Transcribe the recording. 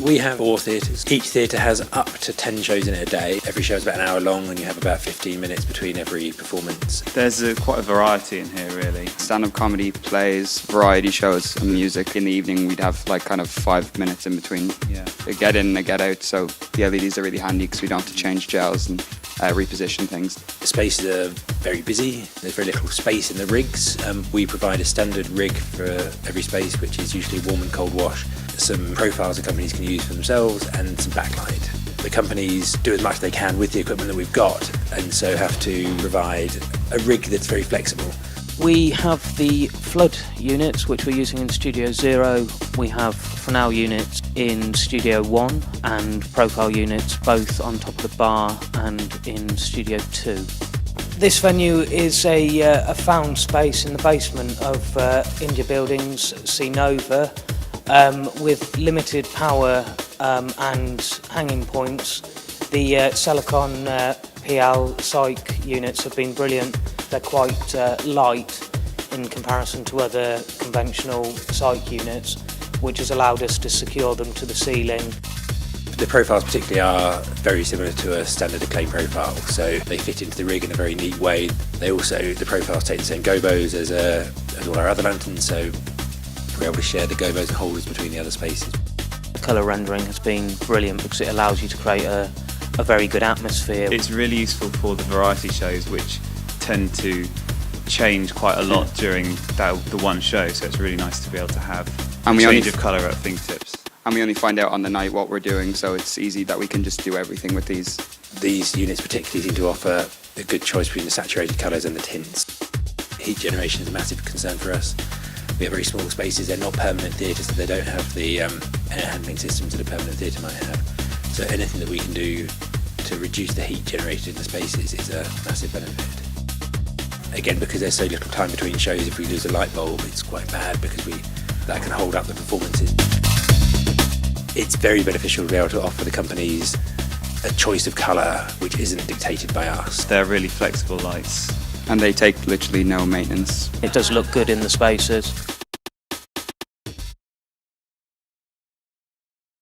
We have 4 theatres. Each theatre has up to 10 shows in it a day. Every show is about an hour long and you have about 15 minutes between every performance. There's quite a variety in here, really. Stand-up comedy, plays, variety shows and music. In the evening we'd have like kind of 5 minutes in between. Yeah. A get in and a get out, so the LEDs are really handy because we don't have to change gels and reposition things. The spaces are very busy. There's very little space in the rigs. We provide a standard rig for every space, which is usually warm and cold wash. Some profiles the companies can use for themselves and some backlight. The companies do as much as they can with the equipment that we've got, and so have to provide a rig that's very flexible. We have the flood units, which we're using in Studio 0. We have Fresnel units in Studio 1 and profile units both on top of the bar and in Studio 2. This venue is a found space in the basement of India Buildings, C Nova, with limited power and hanging points. The Selecon PL units have been brilliant. They're quite light in comparison to other conventional cyc units, which has allowed us to secure them to the ceiling. The profiles particularly are very similar to a standard acclaim profile, so they fit into the rig in a very neat way. The profiles take the same gobos as all our other lanterns, so we're able to share the gobos and holders between the other spaces. The colour rendering has been brilliant because it allows you to create a very good atmosphere. It's really useful for the variety shows, which tend to change quite a lot during the one show, so it's really nice to be able to have a change of colour at fingertips. And we only find out on the night what we're doing, so it's easy that we can just do everything with these. These units particularly seem to offer a good choice between the saturated colours and the tints. Heat generation is a massive concern for us. We have very small spaces, they're not permanent theatres, so they don't have the air handling systems that a permanent theatre might have. So anything that we can do to reduce the heat generated in the spaces is a massive benefit. Again, because there's so little time between shows, if we lose a light bulb, it's quite bad because that can hold up the performances. It's very beneficial to be able to offer the companies a choice of colour which isn't dictated by us. They're really flexible lights. And they take literally no maintenance. It does look good in the spaces.